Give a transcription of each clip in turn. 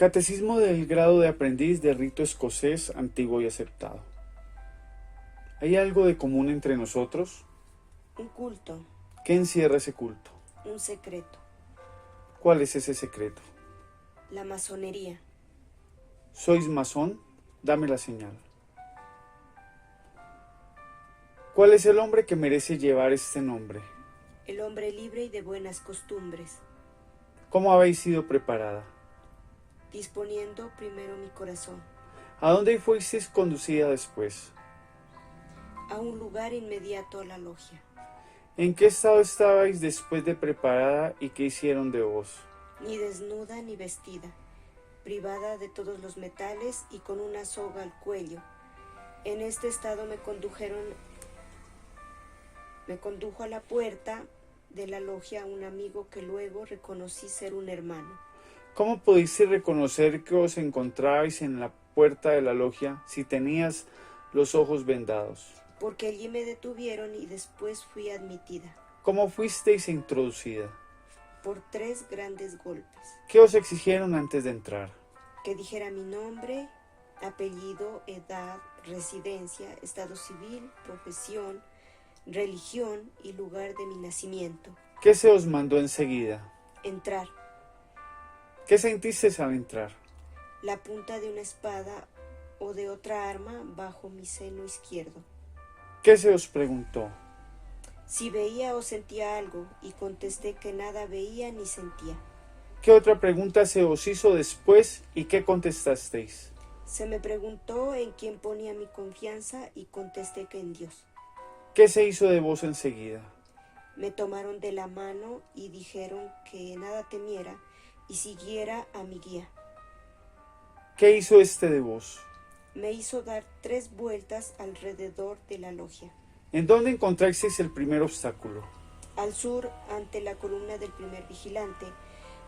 Catecismo del grado de aprendiz de rito escocés antiguo y aceptado. ¿Hay algo de común entre nosotros? Un culto, ¿Qué encierra ese culto? un secreto, ¿Cuál es ese secreto? la masonería. ¿Sois masón? Dame la señal. ¿Cuál es el hombre que merece llevar este nombre? El hombre libre y de buenas costumbres, ¿Cómo habéis sido preparada? disponiendo primero mi corazón ¿A dónde fuisteis conducida después? a un lugar inmediato a la logia. ¿En qué estado estabais después de preparada y qué hicieron de vos? Ni desnuda ni vestida, privada de todos los metales y con una soga al cuello. En este estado me condujo a la puerta de la logia un amigo que luego reconocí ser un hermano. ¿Cómo pudisteis reconocer que os encontrabais en la puerta de la logia si tenías los ojos vendados? Porque allí me detuvieron y después fui admitida ¿Cómo fuisteis introducida? por 3 grandes golpes. ¿Qué os exigieron antes de entrar? Que dijera mi nombre, apellido, edad, residencia, estado civil, profesión, religión y lugar de mi nacimiento. ¿Qué se os mandó enseguida? Entrar. ¿Qué sentisteis al entrar? La punta de una espada o de otra arma bajo mi seno izquierdo. ¿Qué se os preguntó? Si veía o sentía algo, y contesté que nada veía ni sentía. ¿Qué otra pregunta se os hizo después y qué contestasteis? Se me preguntó en quién ponía mi confianza y contesté que en Dios. ¿Qué se hizo de vos enseguida? Me tomaron de la mano y dijeron que nada temiera y siguiera a mi guía. ¿Qué hizo este de vos? Me hizo dar 3 vueltas alrededor de la logia. ¿En dónde encontrasteis el primer obstáculo? Al sur, ante la columna del primer vigilante,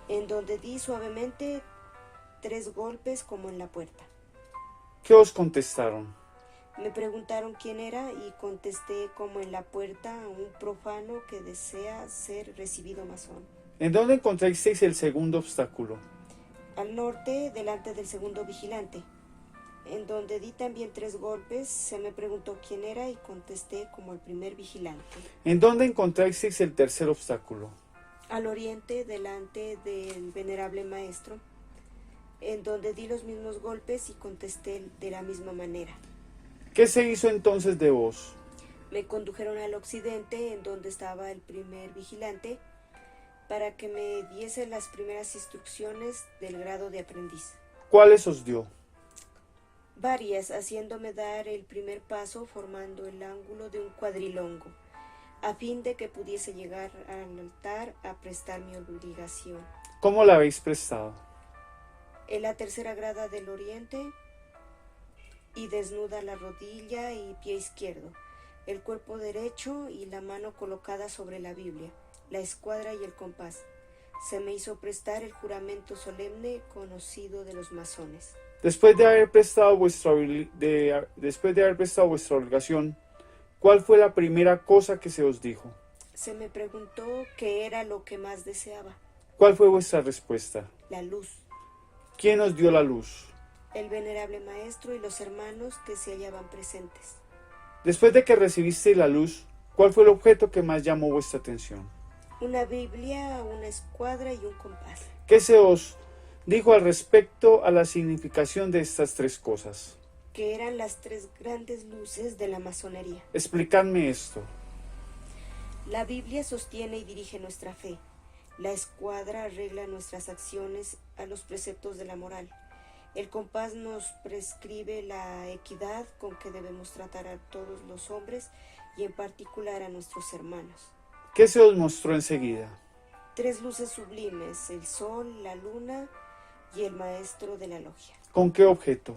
en donde di suavemente 3 golpes como en la puerta. ¿Qué os contestaron? Me preguntaron quién era y contesté como en la puerta a un profano que desea ser recibido masón. ¿En dónde encontrasteis el segundo obstáculo? Al norte, delante del segundo vigilante, en donde di también 3 golpes. Se me preguntó quién era y contesté como el primer vigilante. ¿En dónde encontrasteis el tercer obstáculo? Al oriente, delante del venerable maestro, en donde di los mismos golpes y contesté de la misma manera. ¿Qué se hizo entonces de vos? Me condujeron al occidente, en donde estaba el primer vigilante, para que me diese las primeras instrucciones del grado de aprendiz. ¿Cuáles os dio? Varias, haciéndome dar el primer paso formando el ángulo de un cuadrilongo, a fin de que pudiese llegar al altar a prestar mi obligación. ¿Cómo la habéis prestado? En la tercera grada del oriente y desnuda la rodilla y pie izquierdo, el cuerpo derecho y la mano colocada sobre la Biblia, la escuadra y el compás. Se me hizo prestar el juramento solemne conocido de los masones. Después de haber prestado vuestra obligación, ¿cuál fue la primera cosa que se os dijo? Se me preguntó qué era lo que más deseaba. ¿Cuál fue vuestra respuesta? La luz. ¿Quién os dio la luz? El venerable maestro y los hermanos que se hallaban presentes. Después de que recibisteis la luz, ¿cuál fue el objeto que más llamó vuestra atención? Una Biblia, una escuadra y un compás. ¿Qué se os dijo al respecto a la significación de estas 3 cosas? Que eran las 3 grandes luces de la masonería. Explicadme esto. La Biblia sostiene y dirige nuestra fe. La escuadra arregla nuestras acciones a los preceptos de la moral. El compás nos prescribe la equidad con que debemos tratar a todos los hombres y en particular a nuestros hermanos. ¿Qué se os mostró enseguida? 3 luces sublimes, el sol, la luna y el maestro de la logia. ¿Con qué objeto?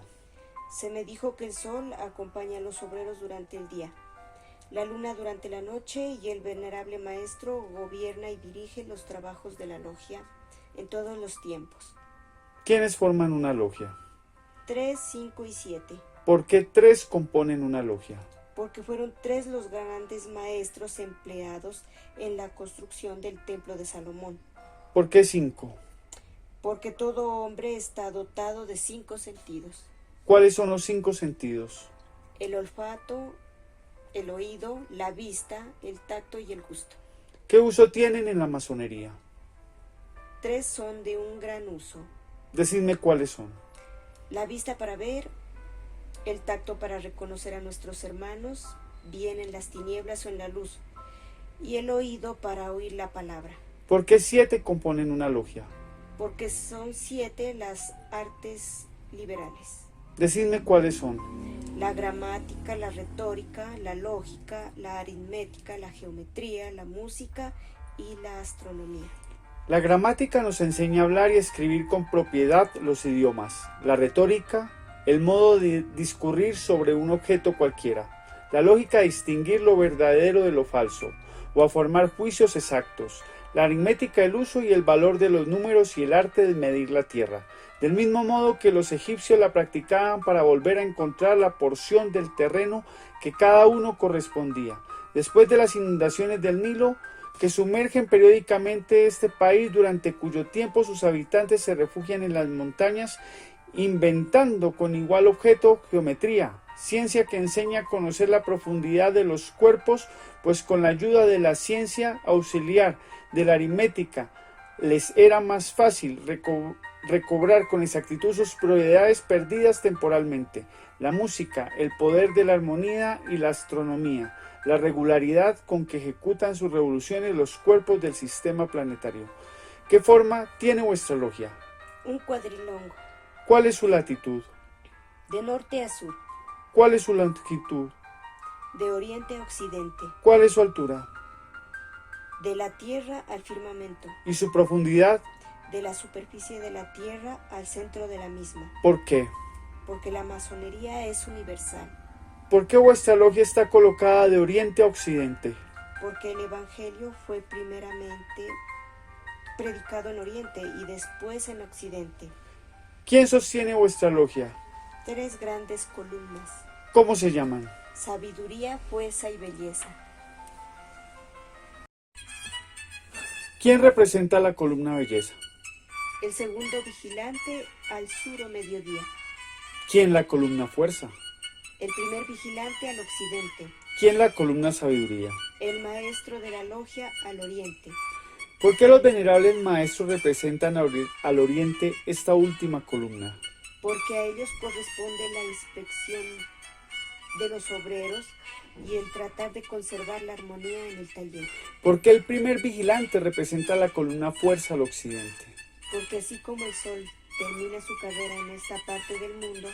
Se me dijo que el sol acompaña a los obreros durante el día, la luna durante la noche y el venerable maestro gobierna y dirige los trabajos de la logia en todos los tiempos. ¿Quiénes forman una logia? 3, 5 y 7. ¿Por qué 3 componen una logia? Porque fueron 3 los grandes maestros empleados en la construcción del templo de Salomón. ¿Por qué 5? Porque todo hombre está dotado de 5 sentidos: ¿Cuáles son los 5 sentidos? el olfato, el oído, la vista, el tacto y el gusto. ¿Qué uso tienen en la masonería? 3 son de un gran uso: Decidme cuáles son. la vista para ver, el tacto para reconocer a nuestros hermanos, bien en las tinieblas o en la luz, y el oído para oír la palabra. ¿Por qué 7 componen una logia? Porque son 7 las artes liberales: Decidme cuáles son. la gramática, la retórica, la lógica, la aritmética, la geometría, la música y la astronomía. La gramática nos enseña a hablar y escribir con propiedad los idiomas. La retórica, el modo de discurrir sobre un objeto cualquiera. La lógica, a distinguir lo verdadero de lo falso, o a formar juicios exactos. La aritmética, el uso y el valor de los números y el arte de medir la tierra. Del mismo modo que los egipcios la practicaban para volver a encontrar la porción del terreno que cada uno correspondía. Después de las inundaciones del Nilo, que sumergen periódicamente este país, durante cuyo tiempo sus habitantes se refugian en las montañas, inventando con igual objeto geometría, ciencia que enseña a conocer la profundidad de los cuerpos, pues con la ayuda de la ciencia auxiliar de la aritmética les era más fácil recobrar con exactitud sus propiedades perdidas temporalmente. La música, el poder de la armonía y la astronomía, la regularidad con que ejecutan sus revoluciones los cuerpos del sistema planetario. ¿Qué forma tiene vuestra logia? Un cuadrilongo. ¿Cuál es su latitud? De norte a sur. ¿Cuál es su longitud? De oriente a occidente. ¿Cuál es su altura? De la tierra al firmamento. ¿Y su profundidad? De la superficie de la tierra al centro de la misma. ¿Por qué? Porque la masonería es universal. ¿Por qué vuestra logia está colocada de oriente a occidente? Porque el evangelio fue primeramente predicado en oriente y después en occidente. ¿Quién sostiene vuestra logia? 3 grandes columnas: ¿Cómo se llaman? sabiduría, fuerza y belleza. ¿Quién representa la columna belleza? El segundo vigilante al sur o mediodía. ¿Quién la columna fuerza? El primer vigilante al occidente. ¿Quién la columna sabiduría? El maestro de la logia al oriente. ¿Por qué los venerables maestros representan al oriente esta última columna? Porque a ellos corresponde la inspección de los obreros y el tratar de conservar la armonía en el taller. ¿Por qué el primer vigilante representa la columna fuerza al occidente? Porque así como el sol termina su carrera en esta parte del mundo,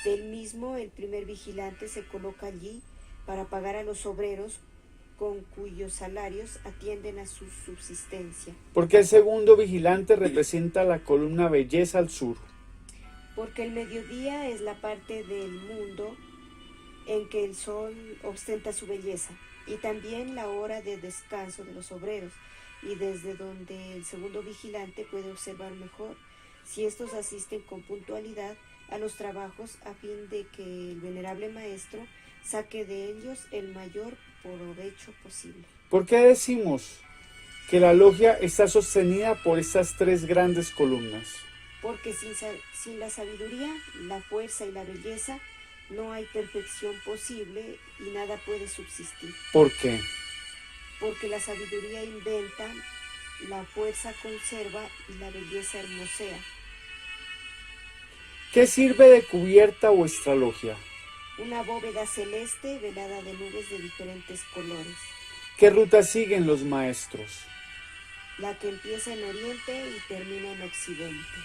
del mismo el primer vigilante se coloca allí para pagar a los obreros con cuyos salarios atienden a su subsistencia. ¿Por qué el segundo vigilante representa la columna belleza al sur? Porque el mediodía es la parte del mundo en que el sol ostenta su belleza, y también la hora de descanso de los obreros, y desde donde el segundo vigilante puede observar mejor si estos asisten con puntualidad a los trabajos, a fin de que el venerable maestro saque de ellos el mayor provecho posible. ¿Por qué decimos que la logia está sostenida por estas 3 grandes columnas? Porque sin la sabiduría, la fuerza y la belleza no hay perfección posible y nada puede subsistir. ¿Por qué? Porque la sabiduría inventa, la fuerza conserva y la belleza hermosea. ¿Qué sirve de cubierta vuestra logia? Una bóveda celeste velada de nubes de diferentes colores. ¿Qué ruta siguen los maestros? La que empieza en oriente y termina en occidente.